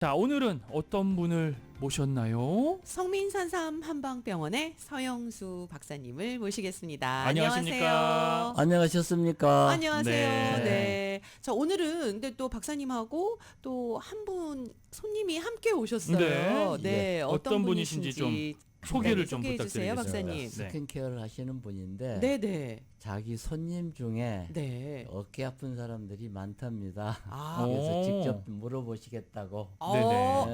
자, 오늘은 어떤 분을 모셨나요? 성민산삼 한방병원의 서영수 박사님을 모시겠습니다. 안녕하십니까? 안녕하셨습니까? 안녕하세요. 네. 네. 자, 오늘은 근데 또 박사님하고 또 한 분 손님이 함께 오셨어요. 네. 네. 어떤 분이신지 좀 소개를 좀 소개해 주세요, 부탁드리겠습니다. 박사님. 네. 스킨케어를 하시는 분인데 네, 네. 자기 손님 중에 네. 어깨 아픈 사람들이 많답니다. 아, 그래서 오. 직접 물어보시겠다고. 네네.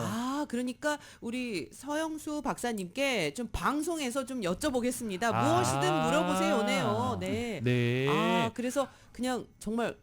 그러니까 우리 서영수 박사님께 좀 방송에서 좀 여쭤보겠습니다. 아. 무엇이든 물어보세요네요. 네. 네. 그래서 그냥 정말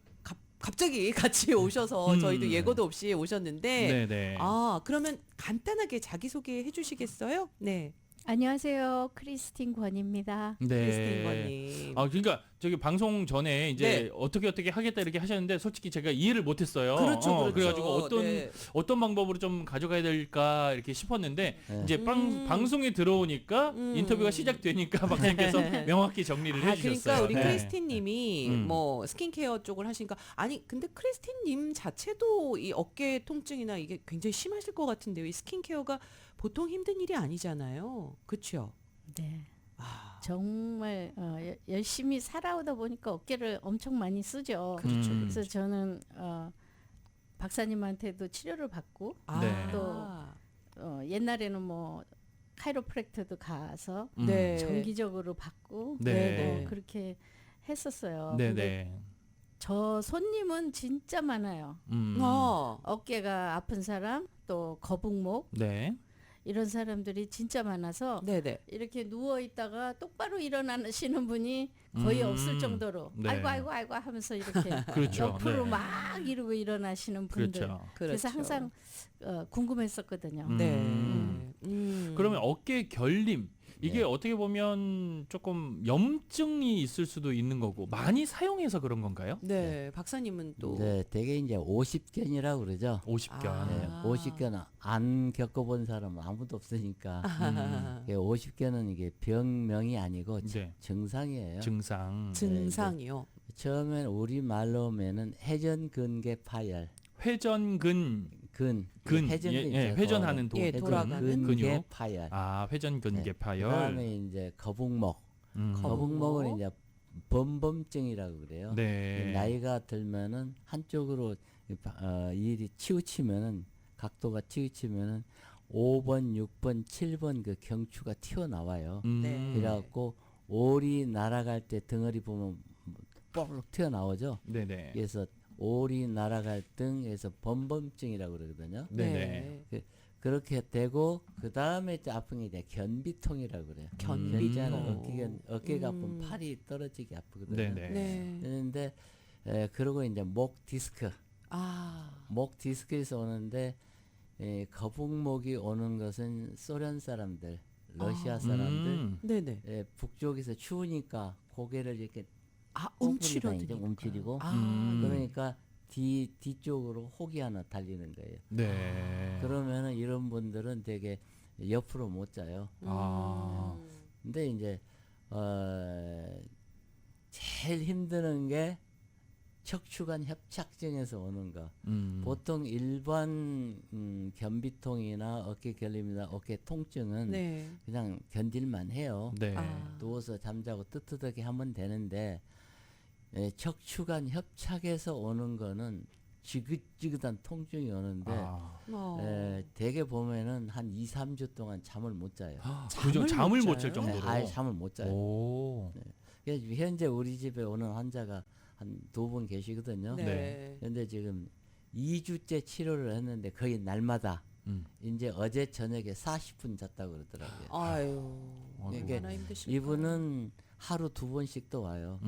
갑자기 같이 오셔서 저희도 예고도 없이 오셨는데 네네. 그러면 간단하게 자기소개 해주시겠어요? 네. 안녕하세요. 크리스틴 권입니다. 네. 크리스틴 권님. 그러니까 저기 방송 전에 이제 네. 어떻게 하겠다 이렇게 하셨는데 솔직히 제가 이해를 못했어요. 그렇죠. 그래가지고 네. 어떤 방법으로 좀 가져가야 될까 이렇게 싶었는데 네. 이제 방송에 들어오니까 인터뷰가 시작되니까 박사님께서 명확히 정리를 해주셨어요. 그러니까 우리 네. 크리스틴님이 뭐 스킨케어 쪽을 하시니까 근데 크리스틴님 자체도 이 어깨 통증이나 이게 굉장히 심하실 것 같은데요. 이 스킨케어가 보통 힘든 일이 아니잖아요. 그렇죠? 네. 정말 열심히 살아오다 보니까 어깨를 엄청 많이 쓰죠. 그렇죠. 그래서 저는 박사님한테도 치료를 받고 네. 또 옛날에는 뭐 카이로프랙터도 가서 네. 정기적으로 받고 네. 그렇게 했었어요. 근데 네네. 저 손님은 진짜 많아요. 어깨가 아픈 사람, 또 거북목 네. 이런 사람들이 진짜 많아서 네네. 이렇게 누워 있다가 똑바로 일어나시는 분이 거의 없을 정도로 네. 아이고 하면서 이렇게 그렇죠. 옆으로 네. 막 이러고 일어나시는 분들. 그렇죠. 그래서 항상 궁금했었거든요. 네. 그러면 어깨 결림 이게 네. 어떻게 보면 조금 염증이 있을 수도 있는 거고 많이 사용해서 그런 건가요? 네. 박사님은 또 네, 되게 이제 50견이라고 그러죠. 50견. 네, 50견 안 겪어본 사람은 아무도 없으니까. 50견은 이게 병명이 아니고 네. 증상이에요. 증상. 증상이요. 처음엔 우리 말로 하면은 회전근개 파열. 회전근 회전근 회전하는 도 예, 돌아가는 근개 근육. 파열. 회전근개 파열. 그다음에 이제 거북목. 거북목. 거북목은 이제 범범증이라고 그래요. 네. 나이가 들면은 한쪽으로 일이 치우치면은 각도가 치우치면은 5번, 6번, 7번 그 경추가 튀어나와요. 네. 그래갖고 오리 날아갈 때 덩어리 보면 뽀록 튀어나오죠. 네네. 그래서 오리 날아갈 등에서 범범증이라고 그러거든요. 네네. 그렇게 되고 그 다음에 아픈 게 이제 견비통이라고 그래요. 견비통. 어깨가 아픈 팔이 떨어지게 아프거든요. 네네. 네. 그런데 그리고 이제 목 디스크, 목 디스크에서 오는데 거북목이 오는 것은 소련 사람들, 러시아 사람들, 네네. 북쪽에서 추우니까 고개를 이렇게 움츠려드니까. 움츠리고 그러니까 뒤쪽으로 혹이 하나 달리는 거예요. 네. 그러면은 이런 분들은 되게 옆으로 못 자요. 근데 이제 제일 힘드는 게 척추관 협착증에서 오는 거. 보통 일반 견비통이나 어깨 결림이나 어깨 통증은 네. 그냥 견딜만 해요. 네. 누워서 잠자고 뜨뜻하게 하면 되는데 척추관 협착에서 오는 거는 지긋지긋한 통증이 오는데 대개 보면은 한 2, 3주 동안 잠을 못 자요. 그죠. 잠을 못 잘 자요? 정도로. 아예 잠을 못 자요. 오. 그래서 현재 우리 집에 오는 환자가 한 2분 계시거든요. 네. 근데 지금 2주째 치료를 했는데 거의 날마다 이제 어제 저녁에 40분 잤다고 그러더라고요. 아유. 이게 얼마나 힘드실까. 이분은 하루 2번씩 또 와요.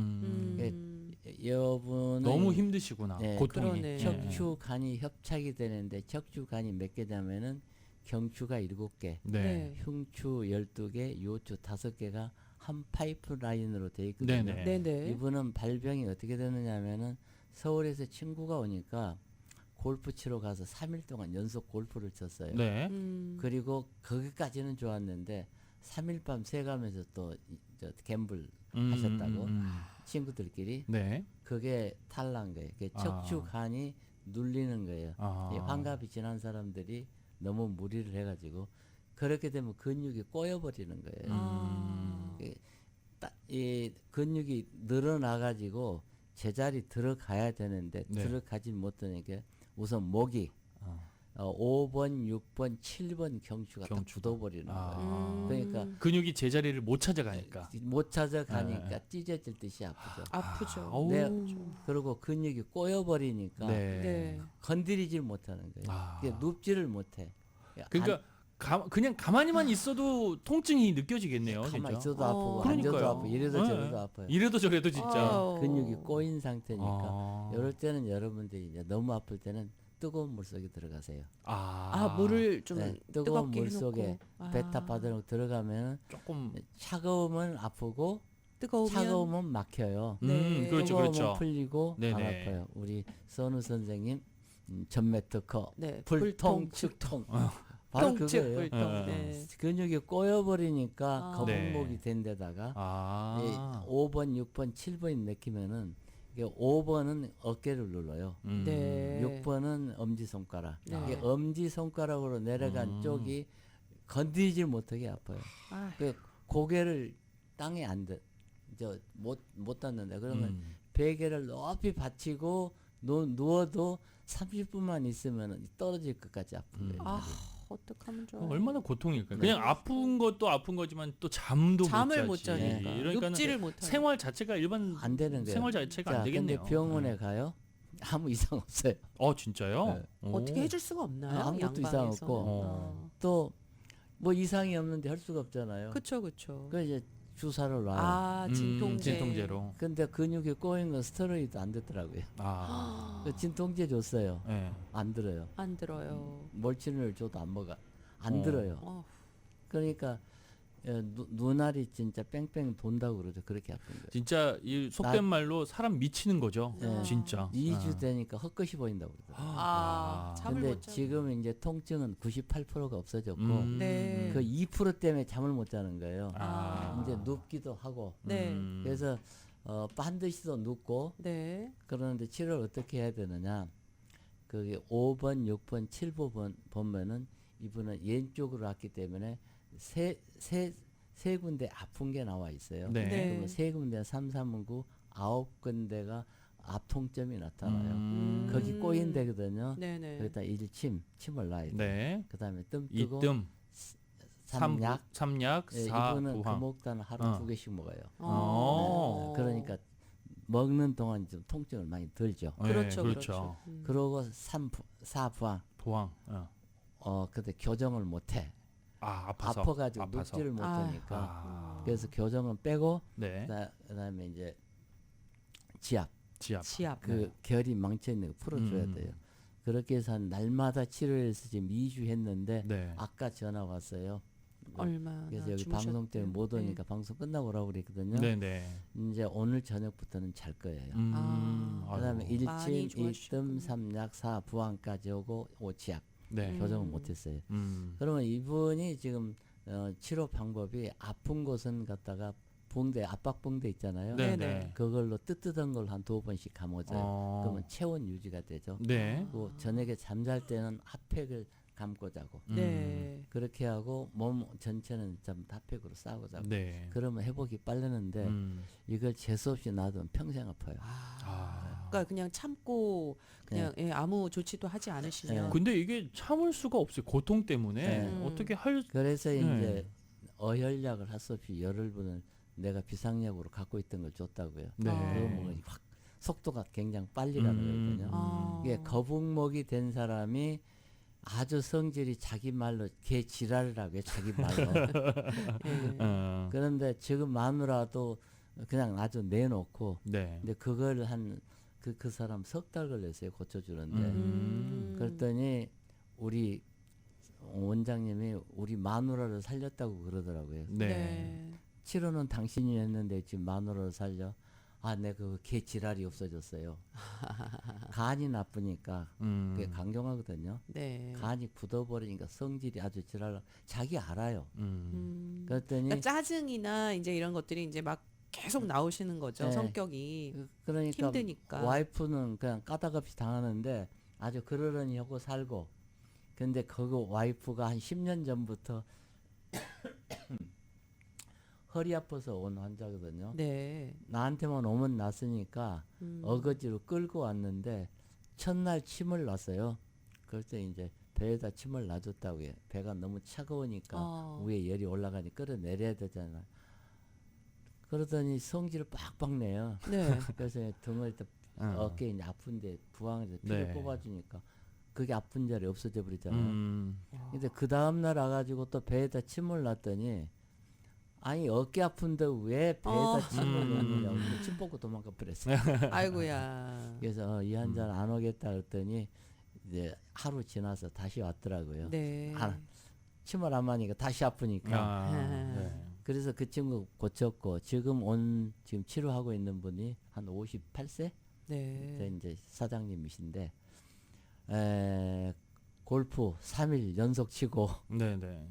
여분은 너무 힘드시구나. 네, 고통이. 그러네. 척추간이 협착이 되는데 척추간이 몇 개 되면은 경추가 7개, 네. 흉추 12개, 요추 5개가 한 파이프 라인으로 돼 있거든요. 네네. 네네. 이분은 발병이 어떻게 되느냐면은 서울에서 친구가 오니까 골프 치러 가서 3일 동안 연속 골프를 쳤어요. 네. 그리고 거기까지는 좋았는데 3일 밤 새가면서 또 갬블 하셨다고 친구들끼리 네. 그게 탈난 거예요. 척추간이 눌리는 거예요. 이 환갑이 지난 사람들이 너무 무리를 해가지고 그렇게 되면 근육이 꼬여버리는 거예요. 이 근육이 늘어나가지고 제자리 들어가야 되는데 네. 들어가지 못하니까 우선 목이 5번, 6번, 7번 경추가 다 굳어버리는 거예요. 그러니까 근육이 제자리를 못 찾아가니까. 못 찾아가니까 찢어질 듯이 아프죠. 아프죠. 네, 그리고 근육이 꼬여버리니까 네. 네. 건드리질 못하는 거예요. 그게 눕지를 못해. 그러니까 그냥 가만히만 있어도 통증이 느껴지겠네요. 가만히 진짜. 있어도 아프고 그러니까요. 앉아도 아프고 이래도 네. 저래도 아파요. 이래도 저래도 진짜. 근육이 꼬인 상태니까 이럴 때는 여러분들이 이제 너무 아플 때는 뜨거운 물 속에 들어가세요. 물을 좀 네, 뜨거운 뜨겁게 물 해놓고. 속에 베타 받으러 들어가면 조금 차가우면 아프고 뜨거우면 차가우면 막혀요. 네. 그렇죠, 뜨거우면 그렇죠. 풀리고 안 네네. 아파요. 우리 선우 선생님 전매 특허 네. 불통 측통 바로 통증 그거예요. 불통. 네. 근육이 꼬여버리니까 아. 거북목이 네. 된 데다가 아. 5번, 6번, 7번이 느끼면은 이게 5번은 어깨를 눌러요. 네. 6번은 엄지손가락. 네. 이게 엄지손가락으로 내려간 쪽이 건드리질 못하게 아파요. 그 고개를 땅에 안 닿, 못 닿는다. 그러면 베개를 높이 받치고 누워도 30분만 있으면 떨어질 것까지 아픈 거예요. 어떡하면 좋아. 얼마나 고통일까요? 그냥 아픈 것도 아픈 거지만 또 잠도 잠을 못 못 자지. 자니까. 이러니까 눕지를 못하는. 생활 자체가 일반 안 되는 거예요. 생활 자체가 안 자, 되겠네요. 근데 병원에 가요? 아무 이상 없어요. 진짜요? 네. 오. 어떻게 해줄 수가 없나요? 아무것도 이상 양방에서는? 없고. 또 뭐 이상이 없는데 할 수가 없잖아요. 그쵸 그쵸. 그 이제 주사를 놔요. 진통제. 진통제로. 근데 근육이 꼬인 건 스테로이드 안 듣더라고요. 그 진통제 줬어요. 네. 안 들어요. 안 들어요. 멀친을 줘도 안 먹어. 안 들어요. 그러니까 눈알이 진짜 뺑뺑 돈다고 그러죠. 그렇게 아픈 거예요. 진짜 이 속된 말로 사람 미치는 거죠. 네. 진짜. 2주 되니까 헛것이 보인다고 그러더라고요. 잠을 근데 못 자고. 지금 이제 통증은 98%가 없어졌고 네. 그 2% 때문에 잠을 못 자는 거예요. 아. 이제 눕기도 하고. 네. 그래서 반드시도 눕고 네. 그러는데 치료를 어떻게 해야 되느냐. 그게 5번, 6번, 7번 보면은 이분은 왼쪽으로 왔기 때문에 세 군데 아픈 게 나와 있어요. 네. 네. 그러면 세 군데 3, 3, 9, 9군데가 압통점이 나타나요. 거기 꼬인 데거든요. 네네. 거기다 침을 놔야 돼요. 네. 그다음에 뜸 뜨고 이뜸, 삼약. 삼약, 예, 사 이분은 부항. 금옥단 하루 2개씩 먹어요. 어. 네. 그러니까 먹는 동안 좀 통증을 많이 들죠. 네, 그렇죠. 그렇죠. 그러고 4부항. 부항. 근데 교정을 못해. 아파서. 아파가지고 눕지를 못하니까. 그래서 교정은 빼고 네. 그다음에 이제 지압. 지압. 그 결이 망쳐 있는 거 풀어줘야 돼요. 그렇게 해서 한 날마다 치료해서 지금 2주 했는데 네. 아까 전화 왔어요. 얼마나 그래서 여기 주무셨대요? 방송 때문에 못 네. 오니까 방송 끝나고 오라고 그랬거든요. 네네. 이제 오늘 저녁부터는 잘 거예요. 그다음에 아이고. 많이 1침, 좋아지셨구나. 2뜸, 3약, 4부항까지 오고 5치약 네. 교정을 못했어요. 그러면 그러면 이분이 지금 치료 방법이 아픈 곳은 갖다가 붕대, 압박붕대 있잖아요. 네. 네네. 그걸로 뜨뜻한 걸 한 2번씩 감아줘요. 그러면 체온 유지가 되죠. 네. 그리고 저녁에 잠잘 때는 핫팩을 감고 자고 네. 그렇게 하고 몸 전체는 좀 핫팩으로 싸고 자고 네. 그러면 회복이 빠르는데 이걸 재수없이 놔두면 평생 아파요. 그러니까 그냥 참고 그냥 아무 조치도 하지 않으시면. 근데 이게 참을 수가 없어요. 고통 때문에 네. 어떻게 할 그래서 네. 이제 어혈약을 할 수 없이 열흘분을 내가 비상약으로 갖고 있던 걸 줬다고요. 네. 그러면 확 속도가 굉장히 빨리 가는 거거든요. 이게 거북목이 된 사람이 아주 성질이 자기 말로 개 지랄이라고 해요. 자기 말로. 그런데 지금 마누라도 그냥 아주 내놓고 네. 근데 그걸 한 그 사람 석 달 걸렸어요. 고쳐주는데 그랬더니 우리 원장님이 우리 마누라를 살렸다고 그러더라고요. 네. 치료는 당신이 했는데 지금 마누라를 살려. 내가 그 개 지랄이 없어졌어요. 간이 나쁘니까 그게 강경하거든요. 네. 간이 굳어버리니까 성질이 아주 지랄. 자기 알아요. 그랬더니 그러니까 짜증이나 이제 이런 것들이 이제 막 계속 나오시는 거죠. 네. 성격이 그러니까 힘드니까. 와이프는 그냥 까닭없이 당하는데 아주 그러려니 하고 살고 근데 그거 와이프가 한 10년 전부터 허리 아파서 온 환자거든요. 네. 나한테만 오면 났으니까 어거지로 끌고 왔는데 첫날 침을 놨어요. 그럴 때 이제 배에다 침을 놔줬다고 해요. 배가 너무 차가우니까 위에 열이 올라가니 끌어내려야 되잖아. 그러더니 성질을 빡빡 내요. 네. 그래서 등을 어깨에 이제 아픈데 부항에서 피를 네. 뽑아주니까 그게 아픈 자리 없어져 버리잖아요. 근데 그 다음날 와가지고 또 배에다 침을 놨더니 아니 어깨 아픈데 왜 배에다 침을 놓느냐고 침 뽑고 도망가 버렸어요. 아이고야. 그래서 이 환자는 안 오겠다 그랬더니 이제 하루 지나서 다시 왔더라고요. 네. 침을 안 맞으니까 다시 아프니까. 네. 그래서 그 친구 고쳤고 지금 치료하고 있는 분이 한 58세 네. 이제 사장님이신데 골프 3일 연속 치고 네네.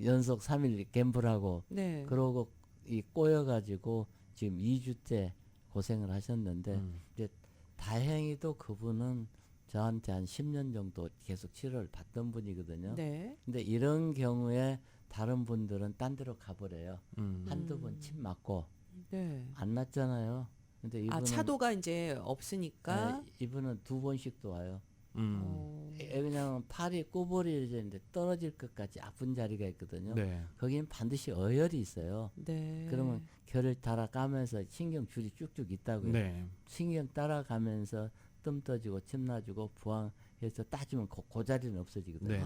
연속 3일 갬블하고 네. 그러고 이 꼬여가지고 지금 2주째 고생을 하셨는데 이제 다행히도 그분은 저한테 한 10년 정도 계속 치료를 받던 분이거든요. 네. 근데 이런 경우에 다른 분들은 딴 데로 가버려요. 한두 번 침 맞고 네. 안 났잖아요. 근데 이분은 차도가 이제 없으니까. 이분은 2번씩도 와요. 어. 왜냐하면 팔이 꼬부리는데 떨어질 것까지 아픈 자리가 있거든요. 네. 거기는 반드시 어혈이 있어요. 네. 그러면 결을 따라가면서 신경줄이 쭉쭉 있다고요. 네. 신경 따라가면서 뜸 떠지고 침 놔주고 부항해서 따지면 그 자리는 없어지거든요. 네.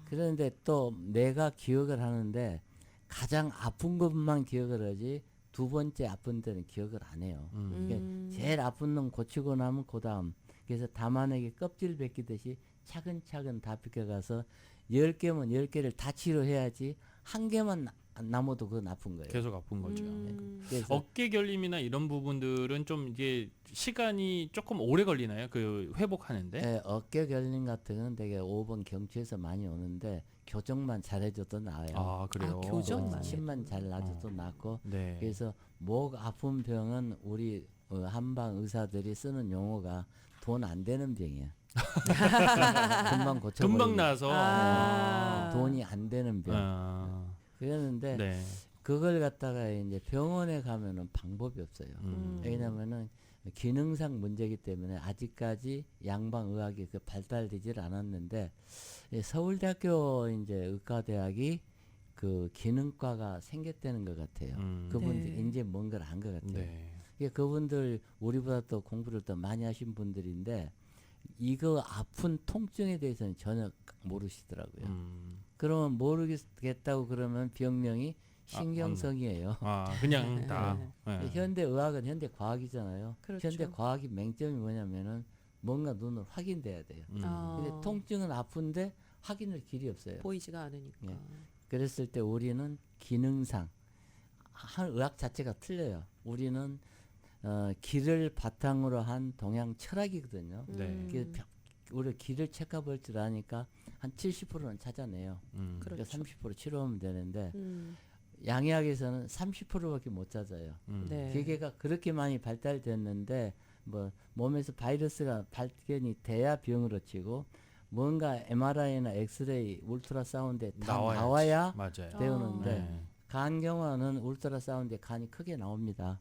그런데 또 내가 기억을 하는데 가장 아픈 것만 기억을 하지 두 번째 아픈 데는 기억을 안 해요. 그러니까 제일 아픈 놈 고치고 나면 그 다음. 그래서 담아내기 껍질 벗기듯이 차근차근 다 벗겨가서 10개면 10개를 다 치료해야지 한 개만 남아도 그건 아픈 거예요. 계속 아픈 거죠. 그래서 어깨 결림이나 이런 부분들은 좀 이게 시간이 조금 오래 걸리나요? 그 회복하는데? 네, 어깨 결림 같은 건 되게 5번 경추에서 많이 오는데 교정만 잘해줘도 나아요. 아 그래요. 교정만. 침만 잘 놔줘도 낫고 네. 그래서 목 아픈 병은 우리 한방 의사들이 쓰는 용어가 돈 안 되는 병이야. 금방 고쳐. 금방 나서. 돈이 안 되는 병. 그랬는데 네. 그걸 갖다가 이제 병원에 가면은 방법이 없어요. 왜냐면은 기능상 문제이기 때문에 아직까지 양방의학이 그 발달되질 않았는데 서울대학교 이제 의과대학이 그 기능과가 생겼다는 것 같아요. 그분들 네. 이제 뭔가를 안 것 같아요. 네. 그분들 우리보다 또 공부를 더 많이 하신 분들인데 이거 아픈 통증에 대해서는 전혀 모르시더라고요. 그러면 모르겠다고 그러면 병명이 신경성이에요. 그냥 다. 네. 현대 의학은 현대 과학이잖아요. 그렇죠. 현대 과학이 맹점이 뭐냐면은 뭔가 눈으로 확인돼야 돼요. 근데 통증은 아픈데 확인할 길이 없어요. 보이지가 않으니까. 예. 그랬을 때 우리는 기능상 의학 자체가 틀려요. 우리는 기를 바탕으로 한 동양 철학이거든요. 네. 우리 기를 체크볼 줄 아니까 한 70%는 찾아내요. 그렇죠. 그러니까 30% 치료하면 되는데 양의학에서는 30%밖에 못 찾아요. 네. 기계가 그렇게 많이 발달됐는데 뭐 몸에서 바이러스가 발견이 돼야 병으로 치고 뭔가 MRI나 엑스레이, 울트라사운드에 다 나와야 맞아요. 배우는데 네. 간 경화는 울트라사운드에 간이 크게 나옵니다.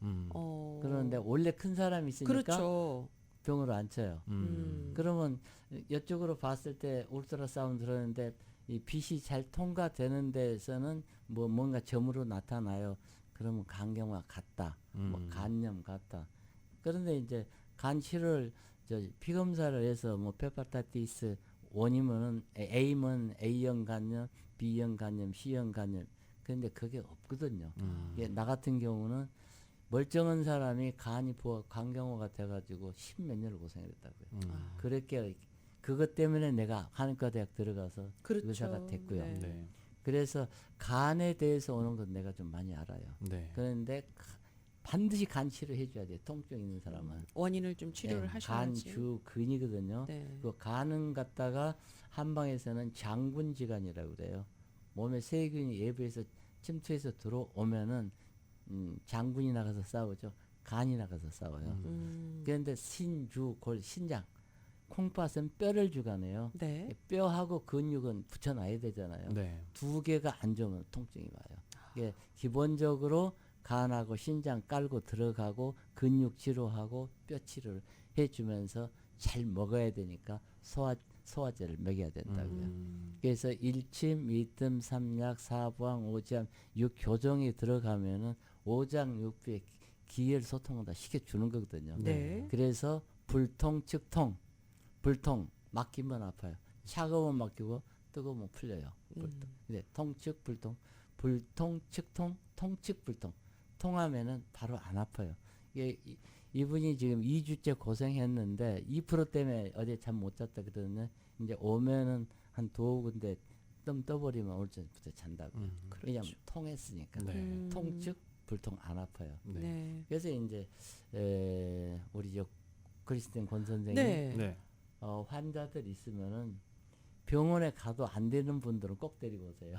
그런데 원래 큰 사람이 있으니까 그렇죠. 병으로 안 쳐요. 그러면 이쪽으로 봤을 때 울트라사운드 그러는데 이 빛이 잘 통과되는 데서는 뭐 뭔가 점으로 나타나요. 그러면 간경화 같다. 뭐 간염 같다. 그런데 이제 간 치료를 피검사를 해서 뭐 페파타이티스 원이면은 A면 A형 간염, B형 간염, C형 간염. 그런데 그게 없거든요. 나 같은 경우는 멀쩡한 사람이 간이 부어 간경화가 돼가지고 10몇 년을 고생했다고요. 그렇게 그것 때문에 내가 한의과 대학 들어가서 그렇죠. 의사가 됐고요. 네. 네. 그래서 간에 대해서 오는 건 내가 좀 많이 알아요. 네. 그런데 반드시 간 치료 해줘야 돼요. 통증 있는 사람은. 원인을 좀 치료를 하셔야지. 간주 근이거든요. 네. 그 간은 갖다가 한방에서는 장군지간이라고 그래요. 몸에 세균이 외부에서 침투해서 들어오면은 장군이 나가서 싸우죠. 간이 나가서 싸워요. 그런데 신주 골 신장 콩팥은 뼈를 주관해요. 네. 뼈하고 근육은 붙여놔야 되잖아요. 네. 두 개가 안 좋으면 통증이 와요. 이게 기본적으로 간하고 신장 깔고 들어가고 근육 치료하고 뼈 치료를 해주면서 잘 먹어야 되니까 소화제를 먹여야 된다고요. 그래서 1침, 2뜸, 3약, 4부항, 5지암, 6교정이 들어가면은 5장 6부의 기혈 소통을 다 시켜주는 거거든요. 네. 그래서 불통, 측통, 불통 막히면 아파요. 차가우면 막히고 뜨거우면 풀려요. 불통. 근데 통측, 불통, 불통, 측통, 통측, 불통. 통하면은 바로 안 아파요. 이분이 지금 2주째 고생했는데 2% 때문에 어제 잠 못 잤다 그러는데 이제 오면은 한 두어 군데 뜸 떠버리면 오늘 전부터 잔다고. 왜냐면 통했으니까. 네. 통측, 불통 안 아파요. 네. 네. 그래서 이제 우리 저 크리스틴 권 선생님 네. 네. 환자들 있으면은 병원에 가도 안 되는 분들은 꼭 데리고 오세요.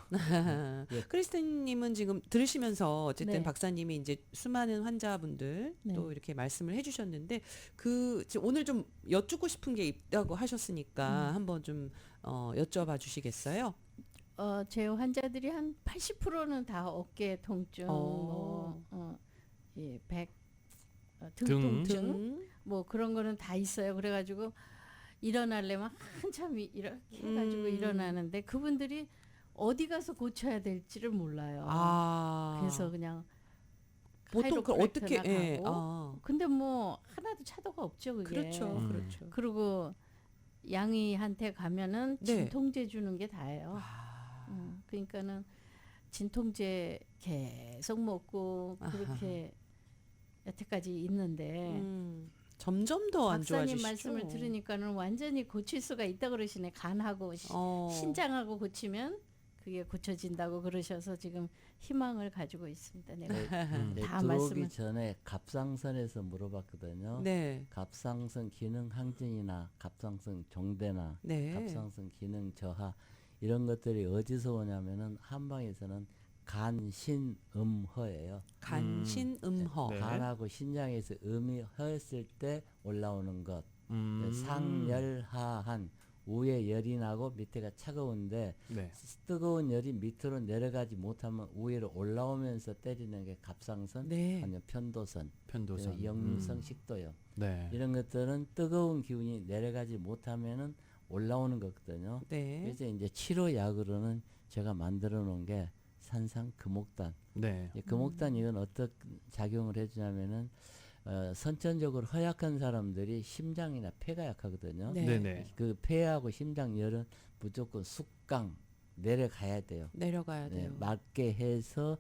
예. 크리스틴님은 지금 들으시면서 어쨌든 네. 박사님이 이제 수많은 환자분들 네. 또 이렇게 말씀을 해주셨는데 지금 오늘 좀 여쭙고 싶은 게 있다고 하셨으니까 한번 좀 여쭤봐 주시겠어요? 제 환자들이 한 80%는 다 어깨 통증, 등 통증, 등. 뭐 그런 거는 다 있어요. 그래가지고 일어나려면 한참 이렇게 해가지고 일어나는데 그분들이 어디 가서 고쳐야 될지를 몰라요. 그래서 그냥 보통 그 어떻게 카이로프랙터나 가고. 근데 뭐 하나도 차도가 없죠 그게. 그렇죠, 그렇죠. 그리고 양이한테 가면은 네. 진통제 주는 게 다예요. 그러니까는 진통제 계속 먹고 그렇게 여태까지 있는데 점점 더 안 좋아지시죠. 박사님 말씀을 들으니까는 완전히 고칠 수가 있다 그러시네. 간하고 신장하고 고치면 그게 고쳐진다고 그러셔서 지금 희망을 가지고 있습니다. 내가 다 들어오기 말씀을 전에 갑상선에서 물어봤거든요. 네. 갑상선 기능 항진이나 갑상선 종대나 네. 갑상선 기능 저하 이런 것들이 어디서 오냐면은 한방에서는 간신음허예요. 간신음허. 네. 간하고 신장에서 음이 허했을 때 올라오는 것. 상열하한 위에 열이 나고 밑에가 차가운데 네. 뜨거운 열이 밑으로 내려가지 못하면 위로 올라오면서 때리는 게 갑상선, 네. 아니면 편도선, 편도선. 역류성 식도염. 네. 이런 것들은 뜨거운 기운이 내려가지 못하면은 올라오는 거거든요. 네. 그래서 이제 치료약으로는 제가 만들어 놓은 게 산상 금옥단. 네. 금옥단 이건 어떤 작용을 해주냐면은 선천적으로 허약한 사람들이 심장이나 폐가 약하거든요. 네. 네네. 그 폐하고 심장 열은 무조건 숙강 내려가야 돼요. 내려가야 네, 돼요. 맞게 해서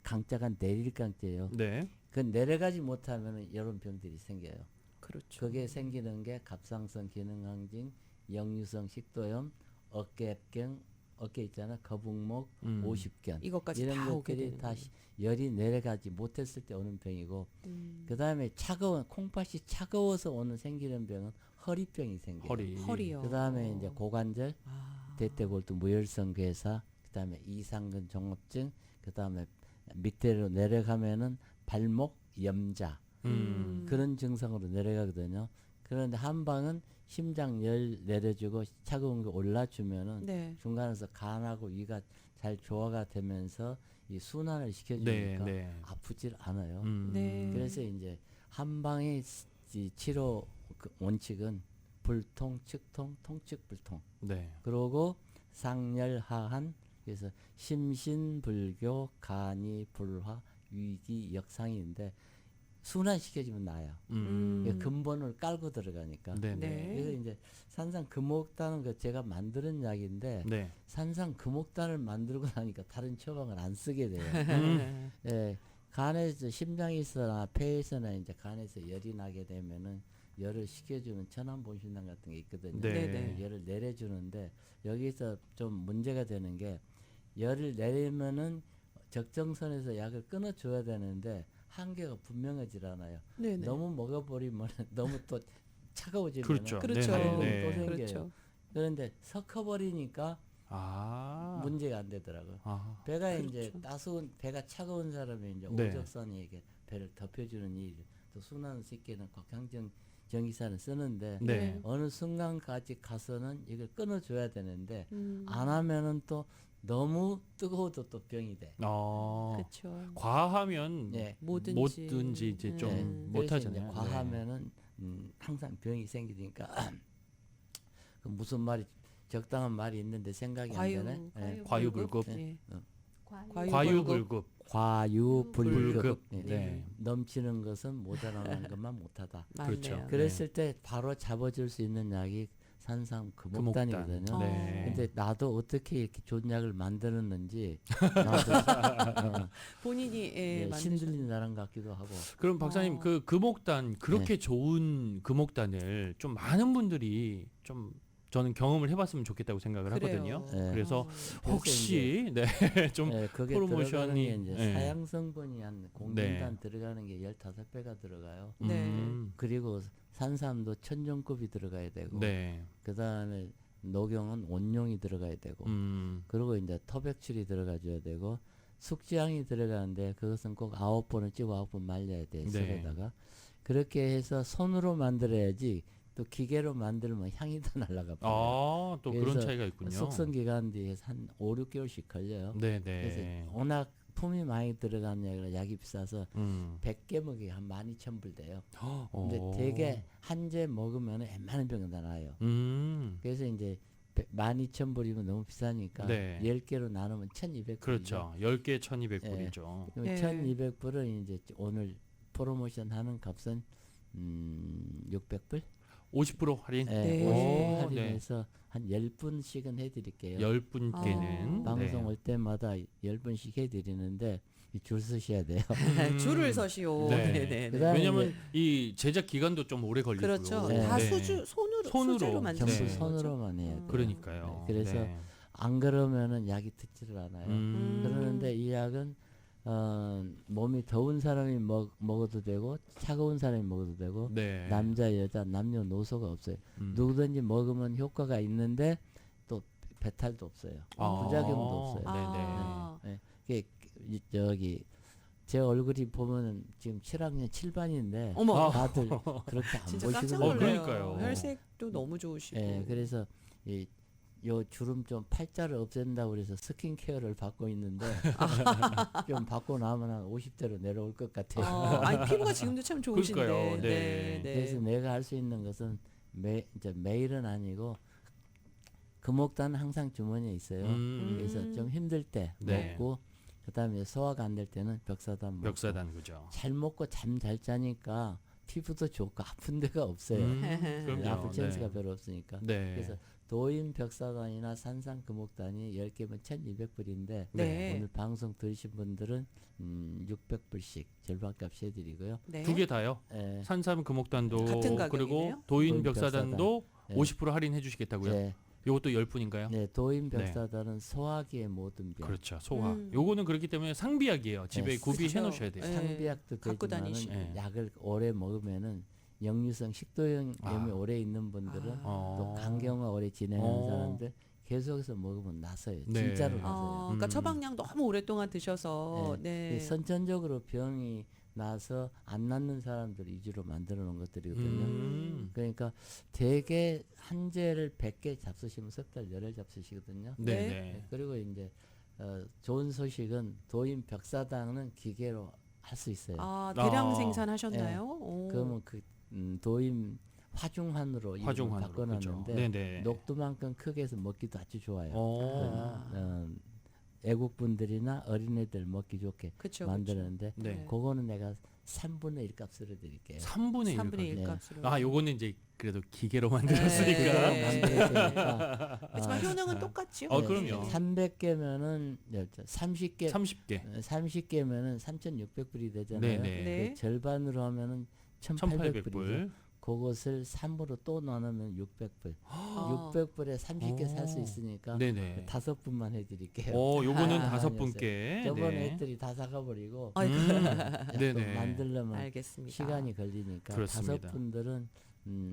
강자가 내릴 강자예요. 네. 그 내려가지 못하면 이런 병들이 생겨요. 그렇죠. 그게 생기는 게 갑상선 기능 항진, 역류성 식도염, 어깨압경, 어깨 있잖아, 거북목, 오십견 이것까지 이런 다 오게 것들이 되는 다 거예요. 열이 내려가지 못했을 때 오는 병이고, 그 다음에 콩팥이 차가워서 생기는 병은 허리병이 생겨요. 허리요. 그 다음에 이제 고관절, 대퇴골두 무혈성 괴사, 그 다음에 이상근 종합증, 그 다음에 밑으로 내려가면은 발목 염자 그런 증상으로 내려가거든요. 그런데 한방은 심장 열 내려주고 차가운 거 올라주면은 네. 중간에서 간하고 위가 잘 조화가 되면서 이 순환을 시켜주니까 아프질 않아요. 네. 그래서 이제 한방의 이 치료 그 원칙은 불통, 측통, 통측, 불통. 네. 그러고 상열하한, 그래서 심신불교, 간이 불화, 위기 역상인데 순환시켜주면 나아요. 근본을 깔고 들어가니까. 네. 네. 그래서 이제 산상 금옥단은 그 제가 만드는 약인데 네. 산상 금옥단을 만들고 나니까 다른 처방을 안 쓰게 돼요. 예, 간에서 심장에서나 폐에서나 이제 간에서 열이 나게 되면은 열을 식혀주는 천안본신당 같은 게 있거든요. 네. 네. 열을 내려주는데 여기서 좀 문제가 되는 게 열을 내리면은 적정선에서 약을 끊어줘야 되는데 한계가 분명하지 않아요. 네네. 너무 먹어버리면 너무 또 차가워지면 그렇죠. 그렇죠. 네네. 또 생겨요. 그렇죠. 그런데 섞어버리니까 아. 문제가 안 되더라고요. 아. 배가 그렇죠. 이제 배가 차가운 사람이 이제 네. 오적선이 이렇게 배를 덮여주는 일, 또 순환을 시키는 곽향정 전기차는 쓰는데 네. 어느 순간까지 가서는 이걸 끊어줘야 되는데 음. 안 하면은 또 너무 뜨거워도 또 병이 돼. 그렇죠. 과하면 예. 뭐든지 이제 좀 그래서 못하잖아요. 이제 과하면은 항상 병이 생기니까 그 무슨 말이 적당한 말이 있는데 생각이 안 되네. 예. 과유불급. 네. 과유불급. 과유불급. 예. 네. 넘치는 것은 모자라는 것만 못하다. 그렇죠. 맞네요. 그랬을 때 바로 잡아줄 수 있는 약이 산삼 금옥단이거든요. 네. 근데 나도 어떻게 이렇게 좋은 약을 만들었는지 나도 본인이 신들린 나랑 같기도 하고. 그럼 박사님 그 금옥단 그렇게 좋은 금옥단을 좀 많은 분들이 좀 저는 경험을 해봤으면 좋겠다고 생각을 하거든요. 네. 그래서 그래서 혹시 좀 그게 프로모션이 들어가는 게 이제 네. 사양 성분이 한 공진단 들어가는 게 15배가 들어가요. 네. 그리고 산삼도 천정급이 들어가야 되고 네. 그다음에 녹용은 온용이 들어가야 되고 그리고 이제 토백출이 들어가줘야 되고 숙지향이 들어가는데 그것은 꼭 9번을 찌고 9번 말려야 돼. 네. 습에다가 그렇게 해서 손으로 만들어야지 또 기계로 만들면 향이 다 날아가 버려요. 또 그런 차이가 있군요. 숙성 기간 뒤에 한 5, 6개월씩 걸려요. 네, 그래서 네. 워낙 품이 많이 들어간 약이라 약이 비싸서 100개 먹이 한 12,000불 돼요. 근데 대개 한 재 먹으면 웬만한 병은 다 나아요. 그래서 이제 12,000불이면 너무 비싸니까 네. 10개로 나누면 1,200불. 그렇죠. 10개 1,200불이죠. 그럼 1,200불은 이제 오늘 프로모션 하는 값은 600불? 50% 할인? 네. 50% 오, 할인해서 한 10분씩은 해드릴게요. 10분께는 방송 올 때마다 10분씩 해드리는데 줄 서셔야 돼요. 줄을 서시오. 네. 네네. 그다음에 왜냐면 이 제작 기간도 좀 오래 걸리고요. 그렇죠. 네. 다 네. 손으로 손으로. 만드는 전부 네. 손으로만 해야 돼요. 그러니까요. 네, 그래서 네. 안 그러면은 약이 듣지를 않아요. 그러는데 이 약은 몸이 더운 사람이 먹어도 되고 차가운 사람이 먹어도 되고 네. 남자 여자 남녀노소가 없어요. 음. 누구든지 먹으면 효과가 있는데 또 배탈도 없어요. 부작용도 없어요. 네네. 이게 저기 제 얼굴이 보면은 지금 7학년 7반인데 어머. 다들 그렇게 안 진짜 깜짝 보시거든요. 놀라요. 그러니까요. 혈색도 너무 좋으시고. 예, 그래서 요 주름 좀 팔자를 없앤다고 그래서 스킨케어를 받고 있는데 좀 받고 나면 한 50대로 내려올 것 같아요. 아니 피부가 지금도 참 좋으신데. 그러니까요. 네. 그래서 내가 할 수 있는 것은 이제 매일은 아니고 금옥단은 항상 주머니에 있어요. 그래서 좀 힘들 때 네. 먹고 그다음에 소화가 안 될 때는 벽사단 먹고 벽사단 그죠. 잘 먹고 잠 잘 자니까 피부도 좋고 아픈 데가 없어요. 그럼요. 아플 찬스가 네. 별로 없으니까. 네. 그래서 도인 벽사단이나 산삼 금옥단이 10개면 1,200불인데 네. 오늘 방송 들으신 분들은 600불씩 절반값 해드리고요. 네. 두 개 다요. 예, 산삼 금옥단도 같은 가격이네요? 그리고 도인 도인 벽사단도 네. 50% 할인해 주시겠다고요. 예, 요것도 10분인가요? 네, 도인 벽사단은 소화기의 모든 병. 그렇죠. 소화. 음. 요거는 그렇기 때문에 상비약이에요. 집에 네. 구비해 그렇죠. 놓으셔야 돼요. 네. 상비약도 갖고 되지만은 다니시고. 네. 약을 오래 먹으면은 역류성 식도염이 오래 있는 분들은 또 간경화 오래 진행하는 사람들 계속해서 먹으면 나서요. 네. 진짜로 나서요. 그러니까 처방량 너무 오랫동안 드셔서 네. 이 선천적으로 병이 나서 안 낫는 사람들 위주로 만들어 놓은 것들이거든요. 그러니까 대개 한 재를 100개 잡수시면 석 달 열흘 잡수시거든요. 네. 네, 그리고 이제 좋은 소식은 도인 벽사당은 기계로 할 수 있어요. 대량 생산하셨나요? 오. 그러면 그 도인 화중환으로 화중환으로 바꿔놨는데 그죠. 네네. 녹두만큼 크게 해서 먹기도 아주 좋아요. 오. 애국분들이나 어린애들 먹기 좋게 그쵸, 만드는데 네. 그거는 내가 3분의 1 값으로 드릴게요. 3분의 1. 3분의 1 네. 값으로. 요거는 이제 그래도 기계로 만들었으니까. 네. 만들었으니까 하지만 효능은 똑같죠. 그럼요. 300개면은 30개 30개. 30개면은 3,600불이 되잖아요. 네네. 네. 절반으로 하면은 1,800불이죠. 1,800불. 그것을 3으로 또 나누면 600불. 아. 600불에 30개 살 수 있으니까 네네. 5분만 해드릴게요. 요거는 아, 5분께. 저번에 네. 애들이 다 사가버리고 아이고. 네네. 만들려면 알겠습니다. 시간이 걸리니까 그렇습니다. 5분들은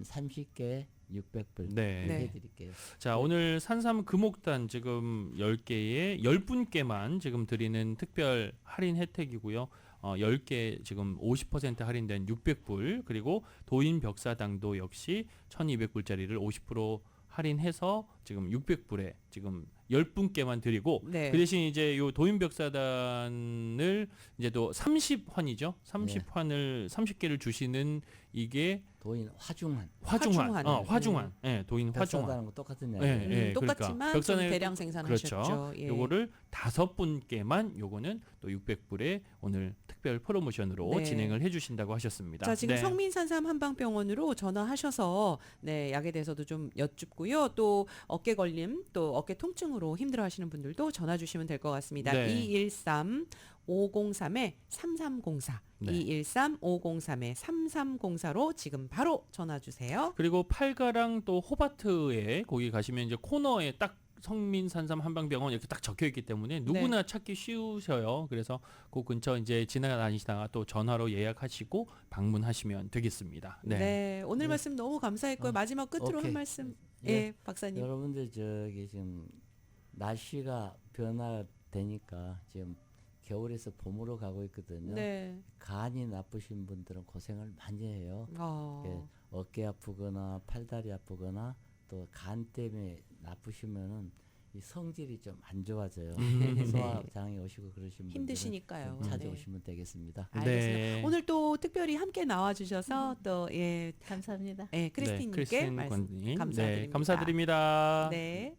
30개에 600불 네. 네. 해드릴게요. 자, 오늘 산삼 금옥단 지금 10개에 10분께만 지금 드리는 특별 할인 혜택이고요. 10개 지금 50% 할인된 600불, 그리고 도인 벽사당도 역시 1200불짜리를 50% 할인해서 지금 600불에 지금 10분께만 드리고, 네. 그 대신 이제 요 도인 벽사단을 이제 또 30환이죠. 30환을 30개를 주시는 이게 도인 화중한. 화중환. 화중환. 예, 도인 화중환. 벽사다는 거 똑같은 예, 이야기예요. 예, 똑같지만 그러니까 좀 벽사는 대량 생산하셨죠. 그렇죠. 예. 요거를 5분께만 요거는 또 600불에 오늘 특별 프로모션으로 네. 진행을 해주신다고 하셨습니다. 자, 지금 네. 성민산삼 한방병원으로 전화하셔서 네, 약에 대해서도 좀 여쭙고요. 또 어깨 걸림, 또 어깨 통증으로 힘들어하시는 분들도 전화 주시면 될 것 같습니다. 네. 213-503-3304, 네. 213-503-3304로 지금 바로 전화 주세요. 그리고 팔가랑 또 호바트에 거기 가시면 이제 코너에 딱 성민산삼 한방병원 이렇게 딱 적혀 있기 때문에 누구나 찾기 쉬우셔요. 그래서 그 근처 이제 지나다니시다가 또 전화로 예약하시고 방문하시면 되겠습니다. 네, 네. 오늘 네. 말씀 너무 감사했고요. 마지막 끝으로 오케이. 한 말씀. 네. 예, 박사님. 여러분들 저기 지금 날씨가 변화되니까 지금 겨울에서 봄으로 가고 있거든요. 네. 간이 나쁘신 분들은 고생을 많이 해요. 예, 어. 어깨 아프거나 팔다리 아프거나 또 간 때문에 나쁘시면은 이 성질이 좀 안 좋아져요. 소화장애 오시고 그러신 분들은 힘드시니까요. 좀 네. 찾아오시면 되겠습니다. 알겠습니다. 네. 오늘 또 특별히 함께 나와주셔서 또 예, 감사합니다. 예, 크리스틴님께 크리스틴 말씀 관님. 감사드립니다. 네, 감사드립니다. 네.